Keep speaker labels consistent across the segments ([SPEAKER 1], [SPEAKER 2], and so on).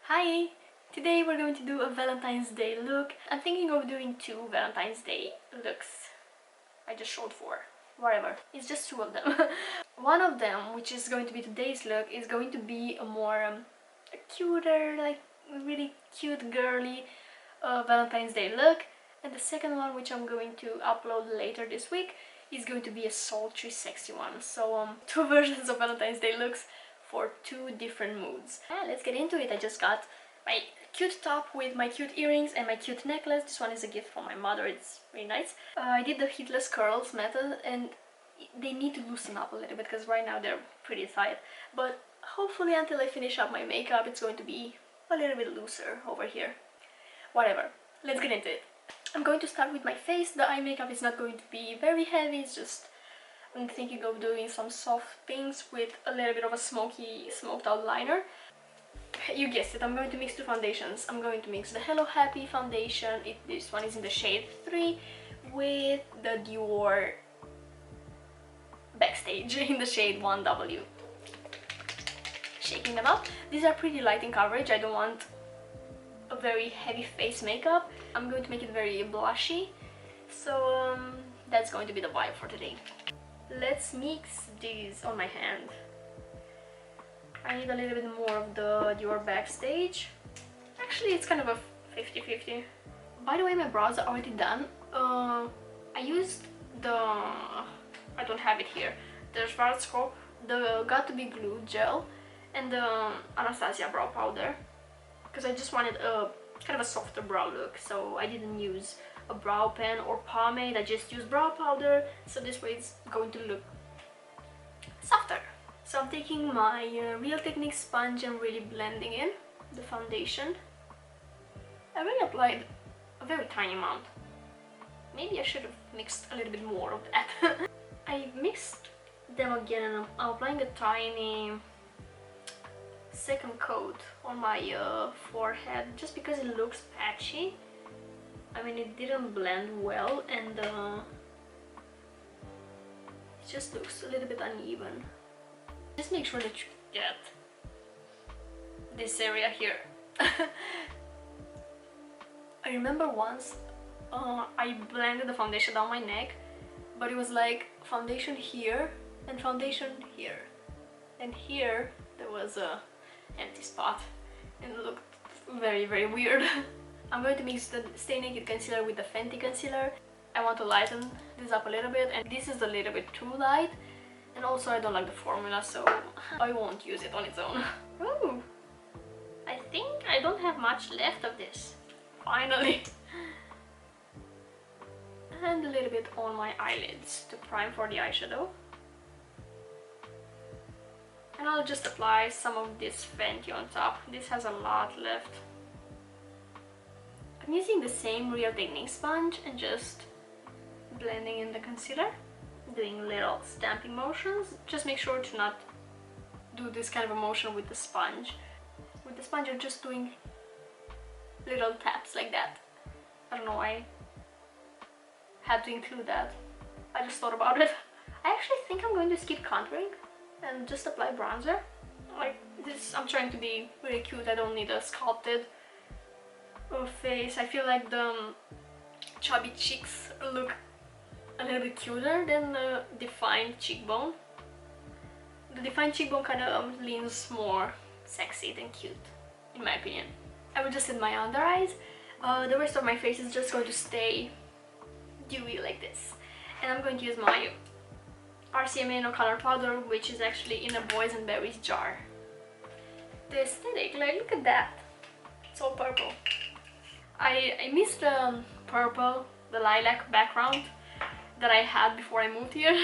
[SPEAKER 1] Hi! Today we're going to do a Valentine's Day look. I'm thinking of doing two Valentine's Day looks. I just showed four. Whatever. It's just two of them. One of them, which is going to be today's look, is going to be a more a cuter, like really cute girly Valentine's Day look. And the second one, which I'm going to upload later this week, is going to be a sultry, sexy one. So two versions of Valentine's Day looks for two different moods. Let's get into it. I just got my cute top with my cute earrings and my cute necklace. This one is a gift from my mother. It's really nice. I did the heatless curls method and they need to loosen up a little bit because right now they're pretty tight. But hopefully until I finish up my makeup it's going to be a little bit looser over here. Whatever. Let's get into it. I'm going to start with my face. The eye makeup is not going to be very heavy. It's just I'm thinking of doing some soft pinks with a little bit of a smoked out liner. You guessed it, I'm going to mix two foundations. I'm going to mix the Hello Happy foundation, this one is in the shade 3, with the Dior Backstage in the shade 1W. Shaking them up. These are pretty light in coverage. I don't want a very heavy face makeup. I'm going to make it very blushy. So that's going to be the vibe for today. Let's mix these on my hand. I need a little bit more of the Dior Backstage. Actually, it's kind of a 50-50. By the way, my brows are already done. I used the... I don't have it here. The Schwarzkopf, the Got To Be Glue gel, and the Anastasia brow powder. Because I just wanted a kind of a softer brow look, so I didn't use a brow pen or pomade. I just used brow powder, so this way it's going to look softer. So I'm taking my Real Technique sponge and really blending in the foundation. I really applied a very tiny amount. Maybe I should have mixed a little bit more of that. I mixed them again and I'm applying a tiny second coat on my forehead just because it looks patchy. I mean, it didn't blend well and it just looks a little bit uneven. Just make sure that you get this area here. I remember once I blended the foundation down my neck, but it was like foundation here and foundation here. And here there was a empty spot and it looked very, very weird. I'm going to mix the Stay Naked concealer with the Fenty concealer. I want to lighten this up a little bit, and this is a little bit too light. And also I don't like the formula, so I won't use it on its own. Ooh, I think I don't have much left of this. Finally. And a little bit on my eyelids to prime for the eyeshadow. And I'll just apply some of this Fenty on top. This has a lot left. I'm using the same Real Technique sponge and just blending in the concealer, doing little stamping motions. Just make sure to not do this kind of a motion with the sponge. With the sponge you're just doing little taps like that. I don't know why I had to include that. I just thought about it. I actually think I'm going to skip contouring and just apply bronzer. Like this, I'm trying to be really cute. I don't need a sculpted face. I feel like the chubby cheeks look a little bit cuter than the defined cheekbone. The defined cheekbone kind of leans more sexy than cute, in my opinion. I will just hit my under eyes. The rest of my face is just going to stay dewy like this. And I'm going to use my RCMA No Color Powder, which is actually in a boysenberries jar. The aesthetic, like look at that. It's all purple. I missed the purple, the lilac background that I had before I moved here.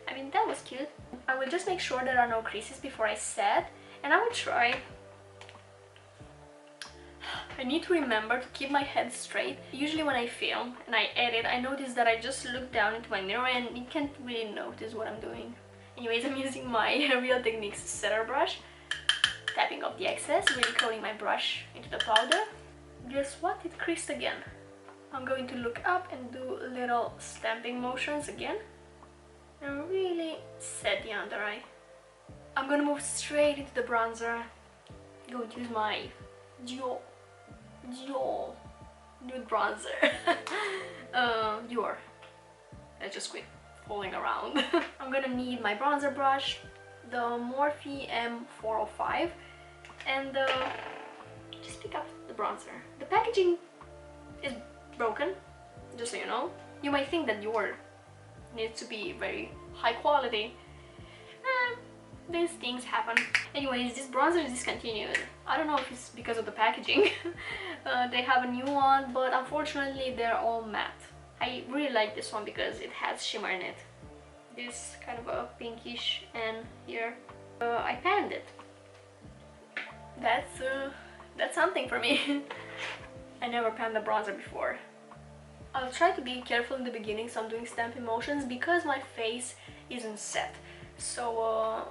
[SPEAKER 1] I mean, that was cute. I will just make sure there are no creases before I set, and I will try. I need to remember to keep my head straight. Usually when I film and I edit, I notice that I just look down into my mirror and you can't really notice what I'm doing. Anyways, I'm using my Real Techniques setter brush, tapping off the excess, really coating my brush into the powder. Guess what? It creased again. I'm going to look up and do little stamping motions again and really set the under eye. I'm gonna move straight into the bronzer, going to use my Dior nude bronzer. Dior. Let's just quit fooling around. I'm gonna need my bronzer brush, the Morphe M405, and just pick up the bronzer. The packaging is broken, just so you know. You might think that Dior needs to be very high quality. These things happen. Anyways, this bronzer is discontinued. I don't know if it's because of the packaging. They have a new one, but unfortunately they're all matte. I really like this one because it has shimmer in it. This kind of a pinkish, and here I panned it. That's something for me. I never panned the bronzer before. I'll try to be careful in the beginning, so I'm doing stamping motions because my face isn't set. So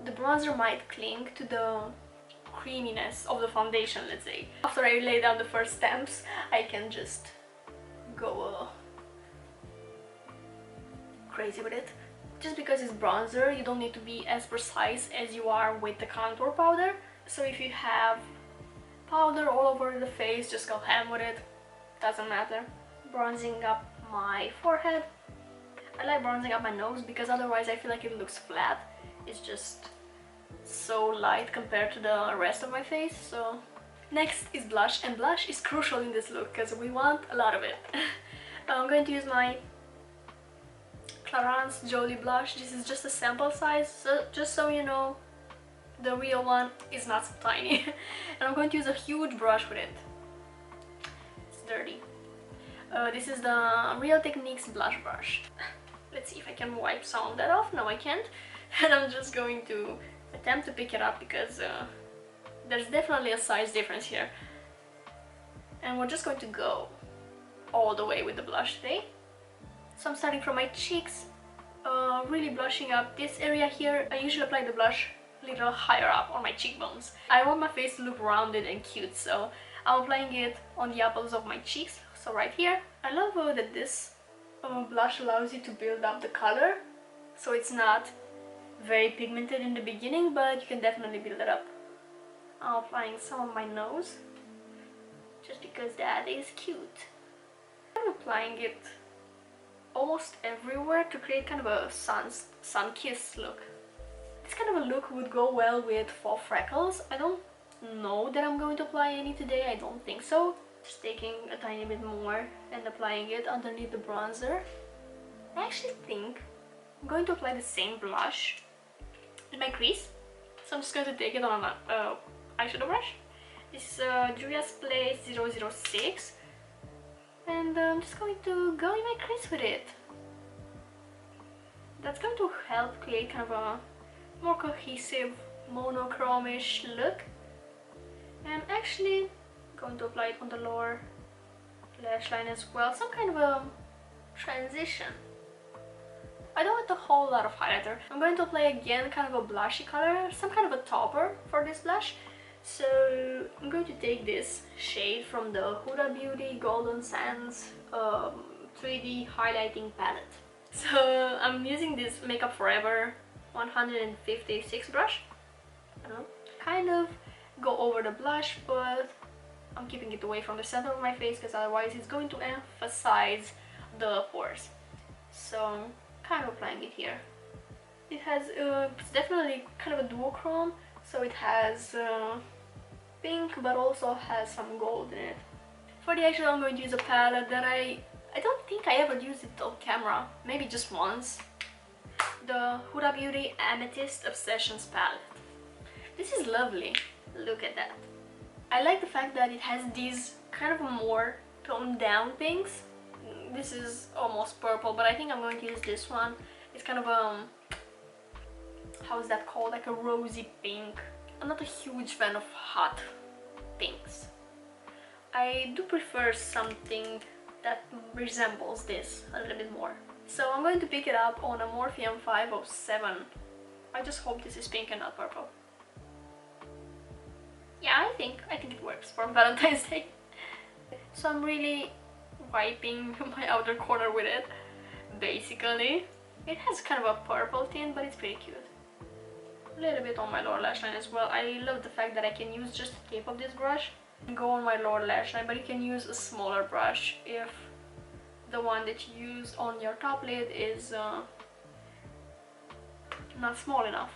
[SPEAKER 1] the bronzer might cling to the creaminess of the foundation, let's say. After I lay down the first stamps, I can just go crazy with it. Just because it's bronzer, you don't need to be as precise as you are with the contour powder. So if you have powder all over the face, just go ham with it. Doesn't matter. Bronzing up my forehead. I like bronzing up my nose because otherwise I feel like it looks flat. It's just so light compared to the rest of my face. So next is blush, and blush is crucial in this look because we want a lot of it. I'm going to use my Clarins Joli blush. This is just a sample size, so just so you know, the real one is not so tiny. And I'm going to use a huge brush with it. It's dirty. This is the Real Techniques blush brush. Let's see if I can wipe some of that off. No, I can't. And I'm just going to attempt to pick it up because there's definitely a size difference here. And we're just going to go all the way with the blush today. So I'm starting from my cheeks, really blushing up this area here. I usually apply the blush a little higher up on my cheekbones. I want my face to look rounded and cute, so I'm applying it on the apples of my cheeks, so right here. I love that this blush allows you to build up the color, so it's not very pigmented in the beginning, but you can definitely build it up. I'm applying some on my nose, just because that is cute. I'm applying it almost everywhere to create kind of a sun-kissed look. This kind of a look would go well with faux freckles. I don't know that I'm going to apply any today, I don't think so. Just taking a tiny bit more and applying it underneath the bronzer. I actually think I'm going to apply the same blush in my crease. So I'm just going to take it on an eyeshadow brush. This is Juvia's Place 006. And I'm just going to go in my crease with it. That's going to help create kind of a more cohesive, monochrome-ish look. And actually, I'm going to apply it on the lower lash line as well. Some kind of a transition. I don't want a whole lot of highlighter. I'm going to apply again kind of a blushy color, some kind of a topper for this blush. So I'm going to take this shade from the Huda Beauty Golden Sands 3D highlighting palette. So I'm using this Makeup Forever 156 brush. I don't know. Kind of go over the blush, but I'm keeping it away from the center of my face because otherwise it's going to emphasize the pores. So kind of applying it here. It has it's definitely kind of a duochrome, so it has pink but also has some gold in it. For the eyeshadow I'm going to use a palette that I don't think I ever used it on camera, maybe just once. The Huda Beauty Amethyst Obsessions palette. This is lovely, look at that. I like the fact that it has these kind of more toned down pinks. This is almost purple, but I think I'm going to use this one. It's kind of how is that called, like a rosy pink. I'm not a huge fan of hot pinks. I do prefer something that resembles this a little bit more. So I'm going to pick it up on a Morphe M507. I just hope this is pink and not purple. Yeah, I think it works for Valentine's Day. So I'm really wiping my outer corner with it, basically. It has kind of a purple tint, but it's pretty cute. little bit on my lower lash line as well. I love the fact that I can use just the tip of this brush and go on my lower lash line, but you can use a smaller brush if the one that you use on your top lid is not small enough.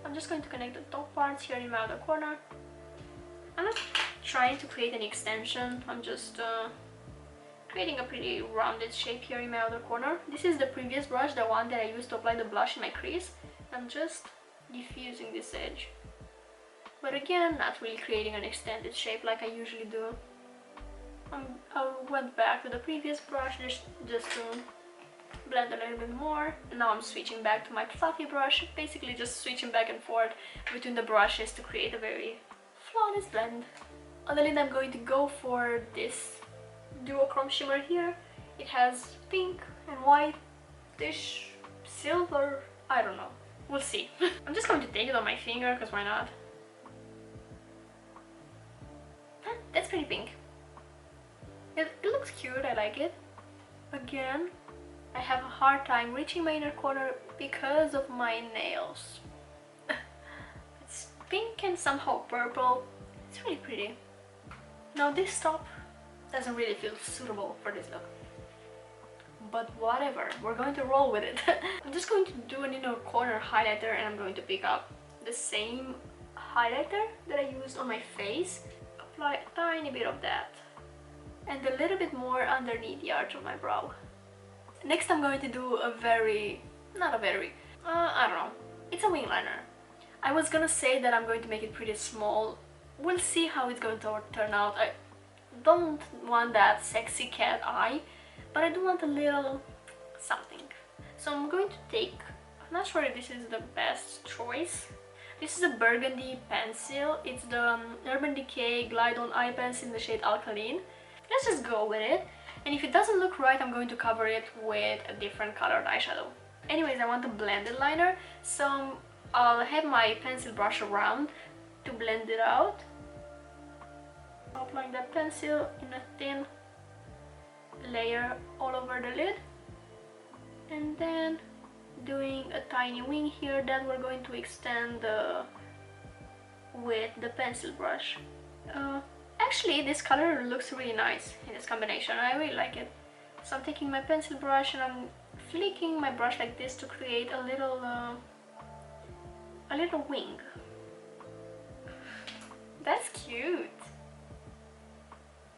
[SPEAKER 1] I'm just going to connect the top parts here in my outer corner. I'm not trying to create any extension, I'm just creating a pretty rounded shape here in my outer corner. This is the previous brush, the one that I used to apply the blush in my crease. I'm just diffusing this edge. But again, not really creating an extended shape like I usually do. I went back to the previous brush just to blend a little bit more. Now I'm switching back to my fluffy brush, basically just switching back and forth between the brushes to create a very flawless blend. On the lid I'm going to go for this duochrome shimmer here. It has pink and white-ish, silver, I don't know. We'll see. I'm just going to take it on my finger, because why not? That's pretty pink. It looks cute, I like it. Again, I have a hard time reaching my inner corner because of my nails. It's pink and somehow purple. It's really pretty. Now this top doesn't really feel suitable for this look. But whatever, we're going to roll with it. I'm just going to do an inner corner highlighter, and I'm going to pick up the same highlighter that I used on my face. Apply a tiny bit of that. And a little bit more underneath the arch of my brow. Next I'm going to do a I don't know, it's a wing liner. I was gonna say that I'm going to make it pretty small. We'll see how it's going to turn out. I don't want that sexy cat eye, but I do want a little something. So I'm going to take, I'm not sure if this is the best choice. This is a burgundy pencil. It's the Urban Decay Glide On Eye Pencil in the shade Alkaline. Let's just go with it. And if it doesn't look right, I'm going to cover it with a different colored eyeshadow. Anyways, I want a blended liner, so I'll have my pencil brush around to blend it out. Applying that pencil in a thin layer all over the lid. And then doing a tiny wing here that we're going to extend with the pencil brush. Actually, this color looks really nice in this combination. I really like it. So I'm taking my pencil brush and I'm flicking my brush like this to create a little wing. That's cute.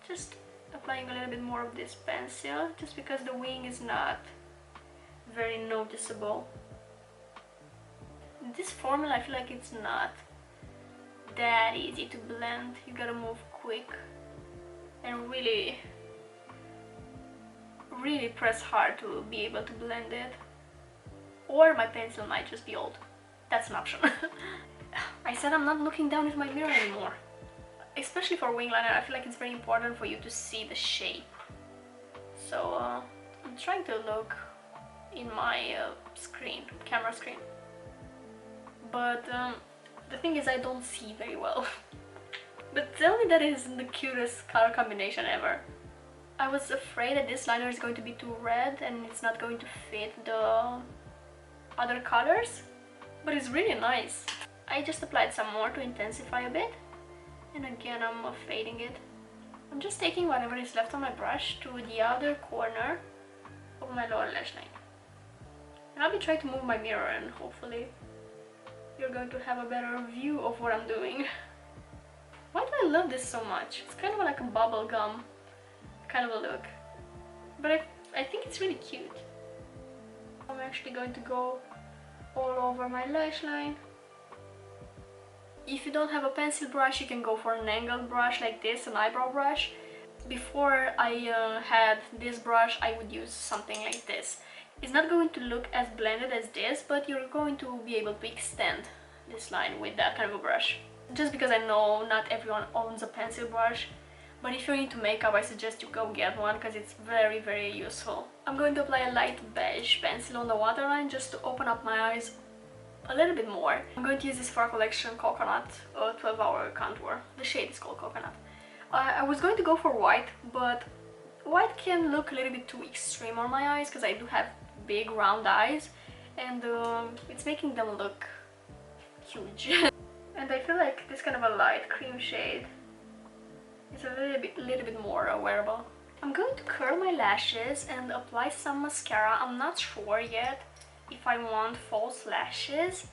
[SPEAKER 1] Just applying a little bit more of this pencil, just because the wing is not very noticeable. This formula, I feel like it's not that easy to blend. You gotta move quick and really press hard to be able to blend it. Or my pencil might just be old. That's an option. I said I'm not looking down at my mirror anymore. Especially for wing liner, I feel like it's very important for you to see the shape. So I'm trying to look in my camera screen. But the thing is, I don't see very well. But tell me that isn't the cutest color combination ever. I was afraid that this liner is going to be too red and it's not going to fit the other colors, but it's really nice. I just applied some more to intensify a bit, and again I'm fading it. I'm just taking whatever is left on my brush to the other corner of my lower lash line. And I'll be trying to move my mirror, and hopefully you're going to have a better view of what I'm doing. Why do I love this so much? It's kind of like a bubble gum kind of a look, but I think it's really cute. I'm actually going to go all over my lash line. If you don't have a pencil brush, you can go for an angled brush like this, an eyebrow brush. Before I had this brush, I would use something like this. It's not going to look as blended as this, but you're going to be able to extend this line with that kind of a brush. Just because I know not everyone owns a pencil brush, but if you're into makeup, I suggest you go get one because it's very, very useful. I'm going to apply a light beige pencil on the waterline just to open up my eyes a little bit more. I'm going to use this Sephora Collection Coconut 12-hour contour. The shade is called Coconut. I was going to go for white, but white can look a little bit too extreme on my eyes because I do have big round eyes, and it's making them look huge. And I feel like this kind of a light cream shade is a little bit more wearable. I'm going to curl my lashes and apply some mascara. I'm not sure yet if I want false lashes.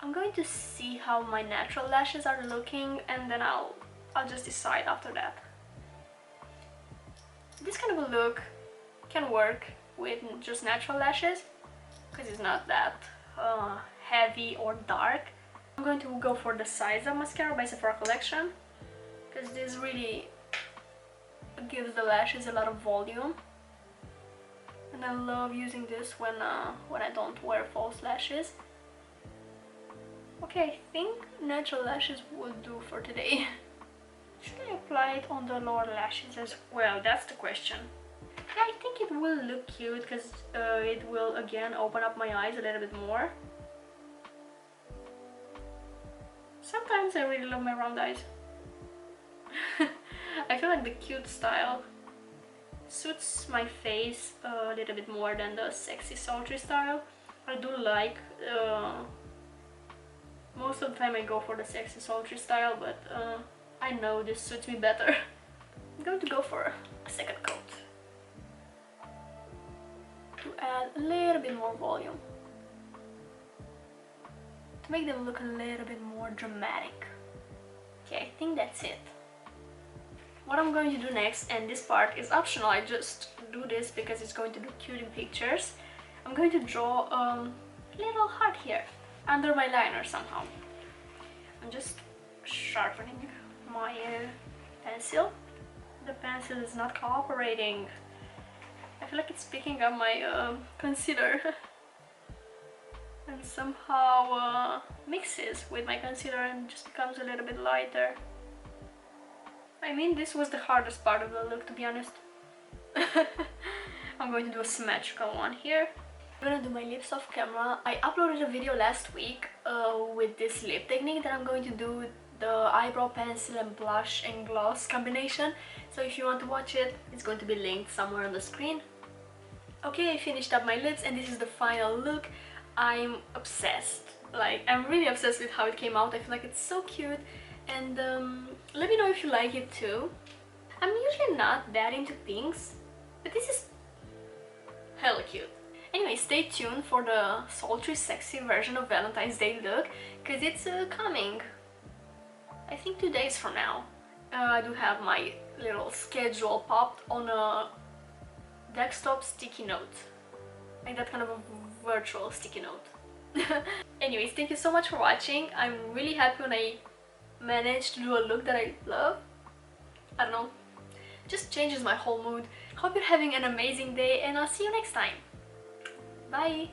[SPEAKER 1] I'm going to see how my natural lashes are looking, and then I'll just decide after that. This kind of a look can work with just natural lashes because it's not that heavy or dark. I'm going to go for the Size mascara by Sephora Collection because this really gives the lashes a lot of volume, and I love using this when I don't wear false lashes. Okay, I think natural lashes will do for today. Should I apply it on the lower lashes as well? That's the question. Yeah, I think it will look cute because it will again open up my eyes a little bit more. Sometimes I really love my round eyes. I feel like the cute style suits my face a little bit more than the sexy sultry style. I do like most of the time I go for the sexy sultry style, but I know this suits me better. I'm going to go for a second coat to add a little bit more volume, to make them look a little bit more dramatic. Okay, I think that's it. What I'm going to do next, and this part is optional, I just do this because it's going to look cute in pictures. I'm going to draw a little heart here under my liner somehow. I'm just sharpening my pencil. The pencil is not cooperating. I feel like it's picking up my concealer and somehow mixes with my concealer and just becomes a little bit lighter. I mean, this was the hardest part of the look, to be honest. I'm going to do a symmetrical one here. I'm gonna do my lips off camera. I uploaded a video last week with this lip technique that I'm going to do with the eyebrow pencil and blush and gloss combination. So if you want to watch it, it's going to be linked somewhere on the screen. Okay, I finished up my lips and this is the final look. I'm obsessed. Like, I'm really obsessed with how it came out. I feel like it's so cute. And let me know if you like it too. I'm usually not that into pinks, but this is hella cute. Anyway, stay tuned for the sultry, sexy version of Valentine's Day look, because it's coming, I think 2 days from now. I do have my little schedule popped on a desktop sticky note, like that kind of a virtual sticky note. Anyways, thank you so much for watching. I'm really happy when I managed to do a look that I love. I don't know, just changes my whole mood. Hope you're having an amazing day and I'll see you next time. Bye!